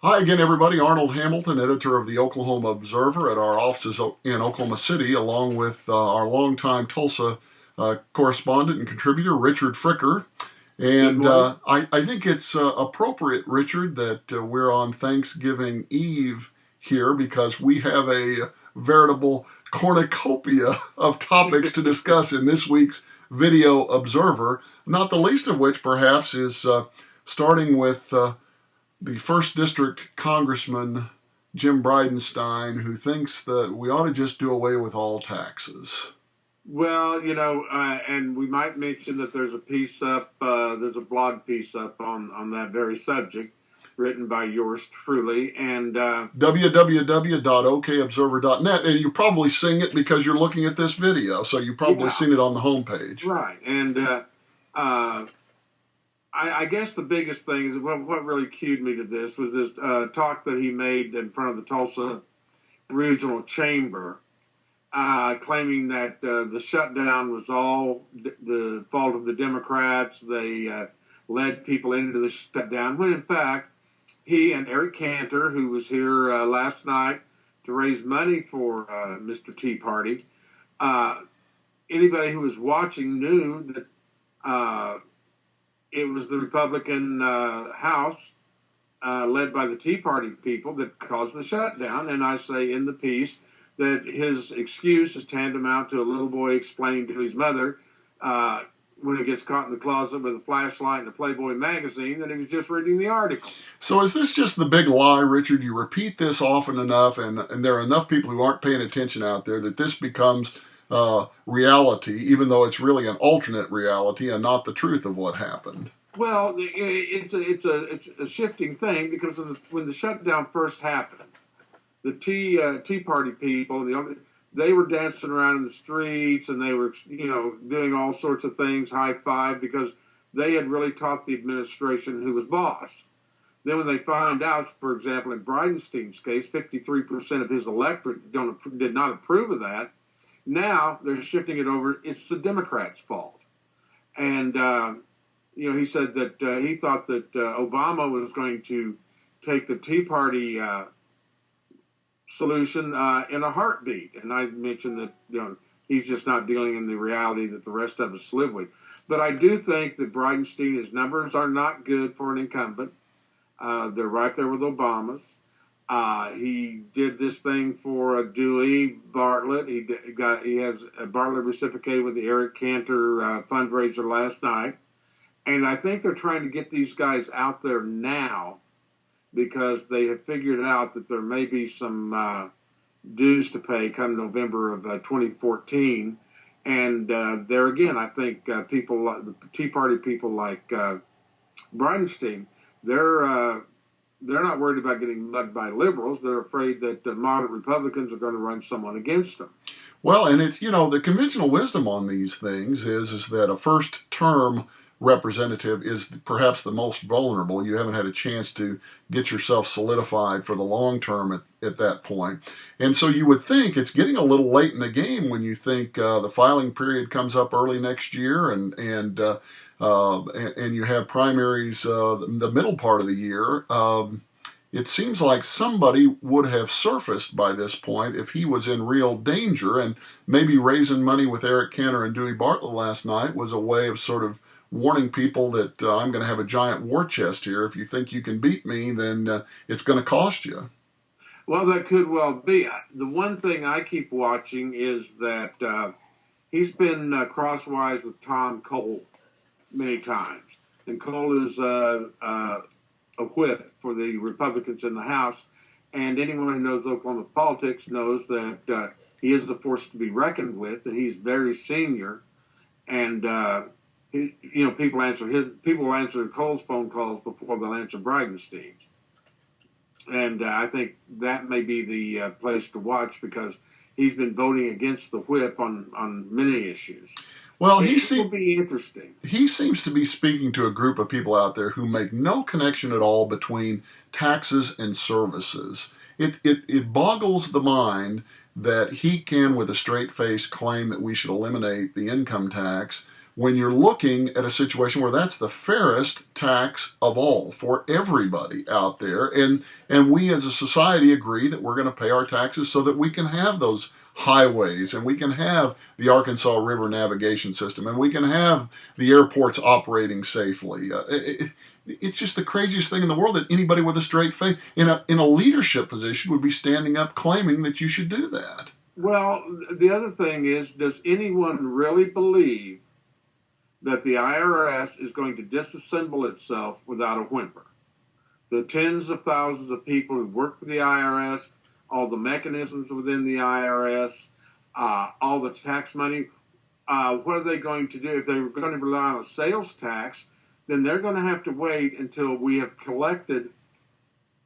Hi again, everybody. Arnold Hamilton, editor of the Oklahoma Observer at our offices in Oklahoma City, along with our longtime Tulsa correspondent and contributor, Richard Fricker. Good And morning. I think it's appropriate, Richard, that we're on Thanksgiving Eve here because we have a veritable cornucopia of topics to discuss in this week's Video Observer, not the least of which perhaps is starting with the first district congressman Jim Bridenstine, who thinks that we ought to just do away with all taxes. Well, and we might mention that there's a piece up, there's a blog piece up on that very subject, written by yours truly, and www.okobserver.net, and you're probably seeing it because you're looking at this video, so you've probably yeah, seen it on the homepage. right. And I guess the biggest thing is what really cued me to this was this talk that he made in front of the Tulsa Regional Chamber. Claiming that the shutdown was all the fault of the Democrats. They led people into the shutdown, when in fact, he and Eric Cantor, who was here last night to raise money for Mr. Tea Party, anybody who was watching knew that it was the Republican House led by the Tea Party people that caused the shutdown. And I say in the piece that his excuse is tantamount to a little boy explaining to his mother when he gets caught in the closet with a flashlight and a Playboy magazine that he was just reading the article. So is this just the big lie, Richard? You repeat this often enough, and there are enough people who aren't paying attention out there that this becomes reality, even though it's really an alternate reality and not the truth of what happened. Well, it's a shifting thing because when the shutdown first happened, the Tea Party people, they were dancing around in the streets and they were, doing all sorts of things, high five, because they had really taught the administration who was boss. Then when they found out, for example, in Bridenstine's case, 53% of his electorate did not approve of that. Now they're shifting it over. It's the Democrats' fault. And, he said that he thought that Obama was going to take the Tea Party solution in a heartbeat. And I mentioned that he's just not dealing in the reality that the rest of us live with. But I do think that Bridenstine, his numbers are not good for an incumbent. They're right there with Obama's. He did this thing for Dewey Bartlett. He has Bartlett reciprocated with the Eric Cantor fundraiser last night. And I think they're trying to get these guys out there now because they have figured out that there may be some dues to pay come November of 2014. And there again, I think people, the Tea Party people like Bridenstine, they're not worried about getting mugged by liberals. They're afraid that moderate Republicans are going to run someone against them. Well, and it's, the conventional wisdom on these things is that a first term representative is perhaps the most vulnerable. You haven't had a chance to get yourself solidified for the long term at that point. And so you would think it's getting a little late in the game when you think the filing period comes up early next year and you have primaries the middle part of the year. It seems like somebody would have surfaced by this point if he was in real danger, and maybe raising money with Eric Cantor and Dewey Bartlett last night was a way of sort of warning people that I'm going to have a giant war chest here. If you think you can beat me, then it's going to cost you. Well, that could well be. The one thing I keep watching is that he's been crosswise with Tom Cole many times. And Cole is a whip for the Republicans in the House. And anyone who knows Oklahoma politics knows that he is a force to be reckoned with, that he's very senior. And people will answer Cole's phone calls before they'll answer Bridenstine's, and I think that may be the place to watch because he's been voting against the whip on many issues. Well, it will be interesting. He seems to be speaking to a group of people out there who make no connection at all between taxes and services. It boggles the mind that he can, with a straight face, claim that we should eliminate the income tax when you're looking at a situation where that's the fairest tax of all for everybody out there. And we as a society agree that we're going to pay our taxes so that we can have those highways, and we can have the Arkansas River navigation system, and we can have the airports operating safely. It's just the craziest thing in the world that anybody with a straight face in a leadership position would be standing up claiming that you should do that. Well, the other thing is, does anyone really believe that the IRS is going to disassemble itself without a whimper? The tens of thousands of people who work for the IRS, all the mechanisms within the IRS, all the tax money, what are they going to do? If they're going to rely on a sales tax, then they're going to have to wait until we have collected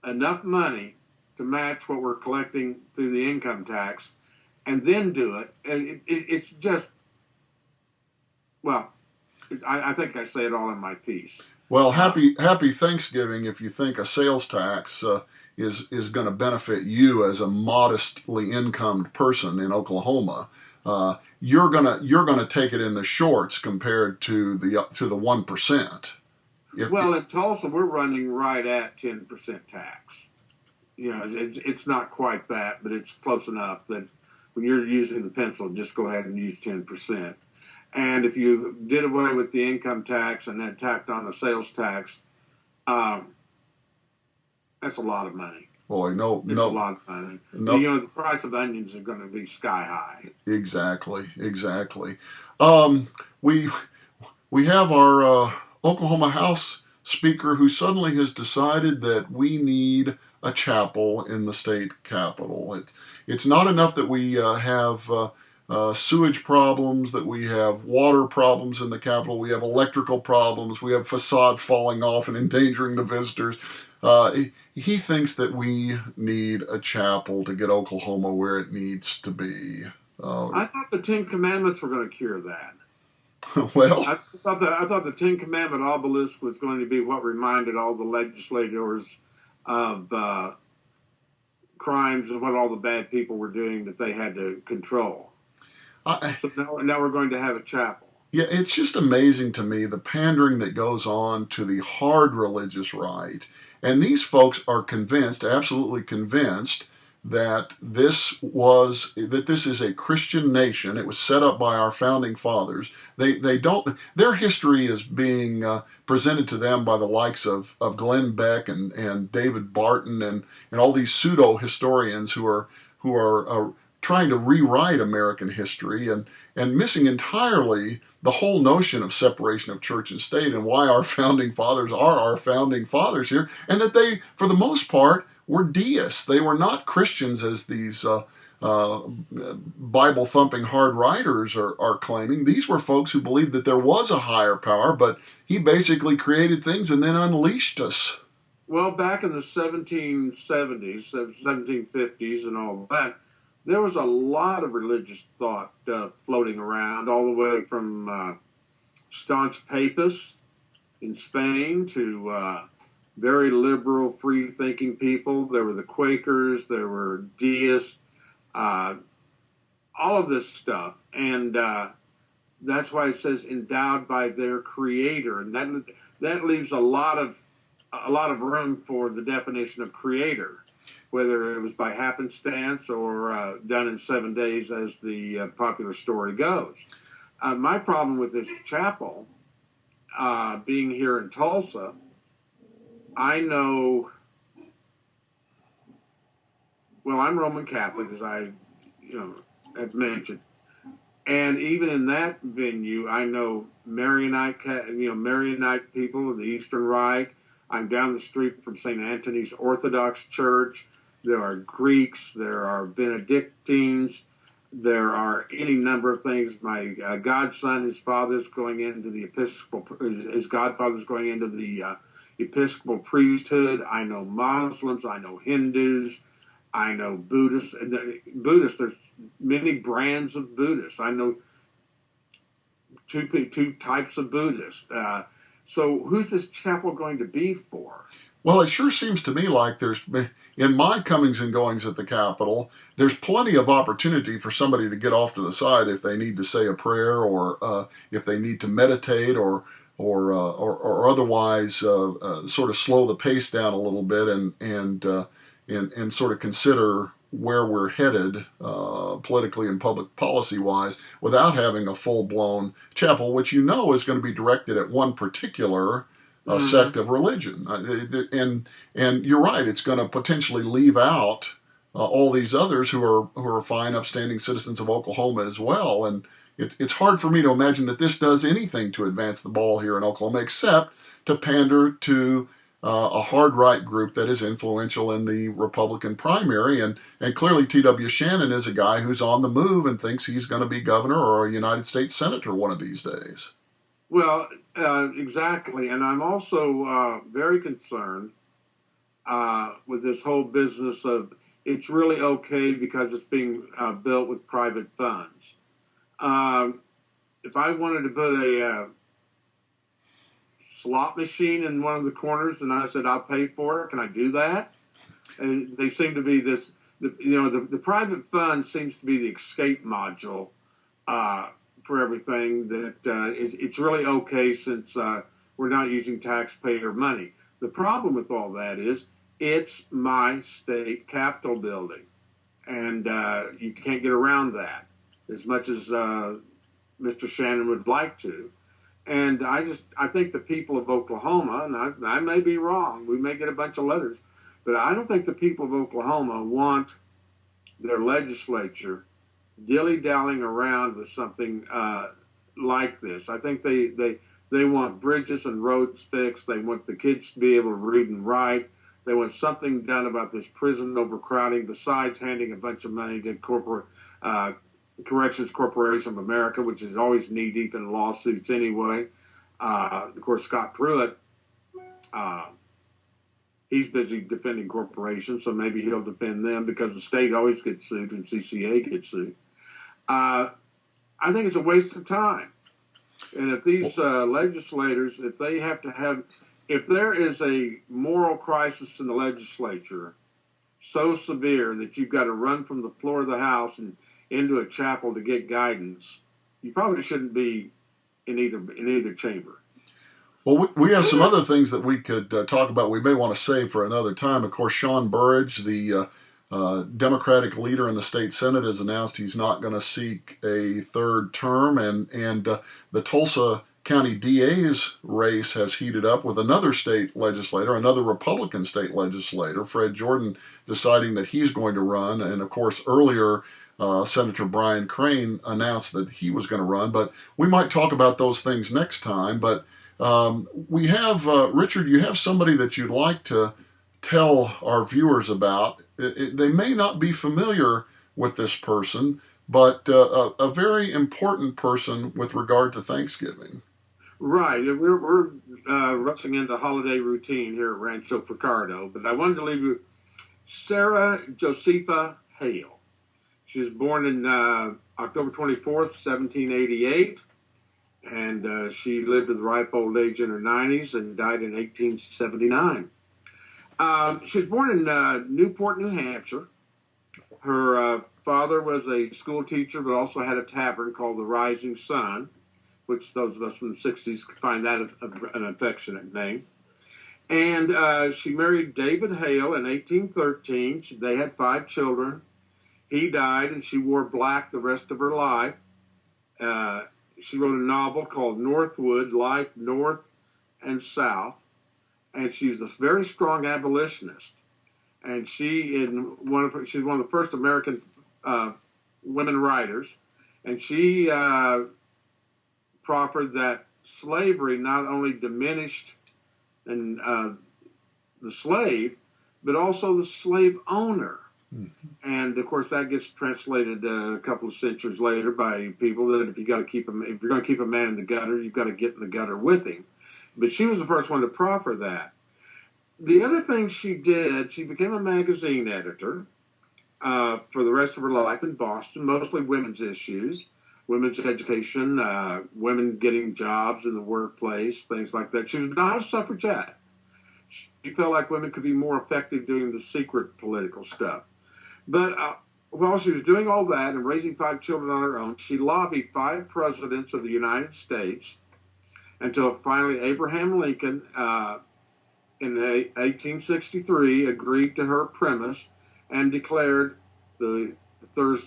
enough money to match what we're collecting through the income tax, and then do it. And it's just, well, I think I say it all in my piece. Well, happy Thanksgiving if you think a sales tax is going to benefit you as a modestly incomed person in Oklahoma. You're gonna take it in the shorts compared to the 1%. Well, in Tulsa, we're running right at 10% tax. You know, it's not quite that, but it's close enough that when you're using the pencil, just go ahead and use 10%. And if you did away with the income tax and then tacked on the sales tax, that's a lot of money. Boy, It's a lot of money. No. You know, the price of onions are going to be sky high. Exactly. We have our Oklahoma House Speaker who suddenly has decided that we need a chapel in the state capitol. It's not enough that we have sewage problems, that we have water problems in the Capitol, we have electrical problems, we have facade falling off and endangering the visitors. He thinks that we need a chapel to get Oklahoma where it needs to be. I thought the Ten Commandments were going to cure that. Well, I thought the Ten Commandment obelisk was going to be what reminded all the legislators of crimes and what all the bad people were doing that they had to control. So now we're going to have a chapel. Yeah, it's just amazing to me the pandering that goes on to the hard religious right. And these folks are convinced, absolutely convinced, that this is a Christian nation. It was set up by our founding fathers. Their history is being presented to them by the likes of Glenn Beck and David Barton and all these pseudo historians who are trying to rewrite American history and missing entirely the whole notion of separation of church and state and why our founding fathers are our founding fathers here, and that they, for the most part, were deists. They were not Christians as these Bible-thumping hard writers are claiming. These were folks who believed that there was a higher power, but he basically created things and then unleashed us. Well, back in the 1770s, 1750s and all that, there was a lot of religious thought floating around, all the way from staunch papists in Spain to very liberal, free-thinking people. There were the Quakers, there were deists, all of this stuff. And that's why it says endowed by their creator. And that leaves a lot of room for the definition of creator, whether it was by happenstance or done in 7 days, as the popular story goes. My problem with this chapel, being here in Tulsa, I know, well, I'm Roman Catholic, as I have mentioned. And even in that venue, I know Maronite people of the Eastern Rite. I'm down the street from St. Anthony's Orthodox Church. There are Greeks, there are Benedictines, there are any number of things. My godson, his godfather's going into the Episcopal priesthood. I know Muslims, I know Hindus, I know Buddhists. Buddhists, there's many brands of Buddhists. I know two types of Buddhists. So who's this chapel going to be for? Well, it sure seems to me like in my comings and goings at the Capitol, there's plenty of opportunity for somebody to get off to the side if they need to say a prayer or if they need to meditate or otherwise sort of slow the pace down a little bit and sort of consider where we're headed politically and public policy wise without having a full blown chapel, which is going to be directed at one particular Mm-hmm. sect of religion. And you're right; it's going to potentially leave out all these others who are fine, upstanding citizens of Oklahoma as well. And it's hard for me to imagine that this does anything to advance the ball here in Oklahoma, except to pander to a hard right group that is influential in the Republican primary. And clearly, T.W. Shannon is a guy who's on the move and thinks he's going to be governor or a United States senator one of these days. Well, exactly. And I'm also very concerned with this whole business of it's really okay because it's being built with private funds. Um, if I wanted to put a slot machine in one of the corners and I said, I'll pay for it, can I do that? And they seem to be the private fund seems to be the escape module for everything that it's really okay since we're not using taxpayer money. The problem with all that is it's my state capitol building, and you can't get around that as much as Mr. Shannon would like to. And I think the people of Oklahoma, and I may be wrong, we may get a bunch of letters, but I don't think the people of Oklahoma want their legislature dilly-dallying around with something like this. I think they want bridges and roads fixed. They want the kids to be able to read and write. They want something done about this prison overcrowding besides handing a bunch of money to Corrections Corporation of America, which is always knee-deep in lawsuits anyway. Of course, Scott Pruitt, he's busy defending corporations, so maybe he'll defend them because the state always gets sued and CCA gets sued. I think it's a waste of time. And if these legislators, if there is a moral crisis in the legislature so severe that you've got to run from the floor of the House and into a chapel to get guidance, you probably shouldn't be in either chamber. Well, we have some other things that we could talk about. We may want to save for another time. Of course, Sean Burridge, the Democratic leader in the state Senate, has announced he's not going to seek a third term, and the Tulsa County DA's race has heated up with another state legislator, another Republican state legislator, Fred Jordan, deciding that he's going to run. And of course, earlier, Senator Brian Crane announced that he was going to run. But we might talk about those things next time. But we have, Richard, you have somebody that you'd like to tell our viewers about. They may not be familiar with this person, but a very important person with regard to Thanksgiving. Right. We're rushing into holiday routine here at Rancho Picardo, but I wanted to leave you Sarah Josepha Hale. She was born in October 24th, 1788, and she lived to the ripe old age in her 90s and died in 1879. She was born in Newport, New Hampshire. Her father was a school teacher, but also had a tavern called the Rising Sun, which those of us from the 60s could find that an affectionate name. And she married David Hale in 1813. They had 5 children. He died, and she wore black the rest of her life. She wrote a novel called Northwood, Life North and South. And she was a very strong abolitionist. And she's one of the first American women writers. And she proffered that slavery not only diminished the slave, but also the slave owner. Mm-hmm. And of course, that gets translated a couple of centuries later by people that if you're going to keep a man in the gutter, you've got to get in the gutter with him. But she was the first one to proffer that. The other thing she did, she became a magazine editor for the rest of her life in Boston, mostly women's issues, women's education, women getting jobs in the workplace, things like that. She was not a suffragette, She felt like women could be more effective doing the secret political stuff. But while she was doing all that and raising 5 children on her own, she lobbied 5 presidents of the United States until finally Abraham Lincoln in 1863 agreed to her premise and declared the third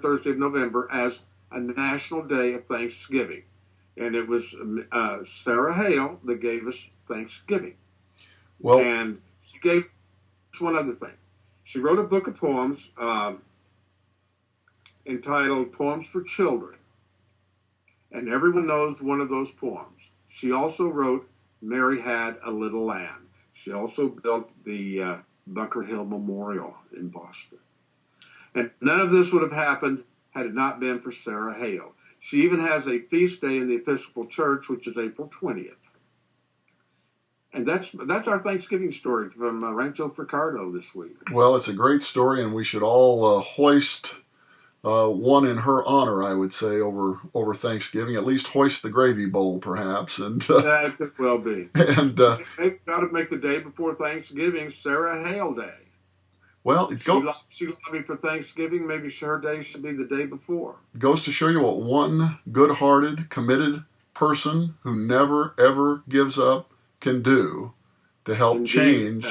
Thursday of November as a national day of Thanksgiving. And it was Sarah Hale that gave us Thanksgiving. Well, and she gave us one other thing. She wrote a book of poems entitled Poems for Children. And everyone knows one of those poems. She also wrote Mary Had a Little Lamb. She also built the Bunker Hill Memorial in Boston. And none of this would have happened had it not been for Sarah Hale. She even has a feast day in the Episcopal Church, which is April 20th. And that's our Thanksgiving story from Rancho Ricardo this week. Well, it's a great story, and we should all hoist one in her honor, I would say, over Thanksgiving. At least hoist the gravy bowl, perhaps. And that could well be. And they've got to make the day before Thanksgiving Sarah Hale Day. Well, she lobbied for Thanksgiving. Maybe her day should be the day before. Goes to show you what one good-hearted, committed person who never ever gives up can do to help change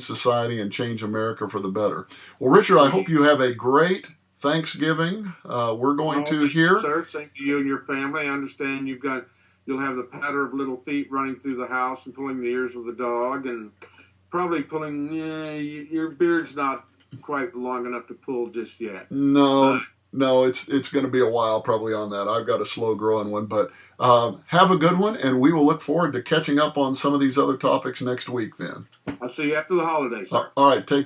society and change America for the better. Well, Richard, I hope you have a great Thanksgiving. We're going to here. Sir, same to you and your family. I understand you'll have the patter of little feet running through the house and pulling the ears of the dog, and probably pulling. Your beard's not quite long enough to pull just yet. No, it's going to be a while probably on that. I've got a slow growing one, but have a good one, and we will look forward to catching up on some of these other topics next week then. I'll see you after the holidays, sir. All right, take care.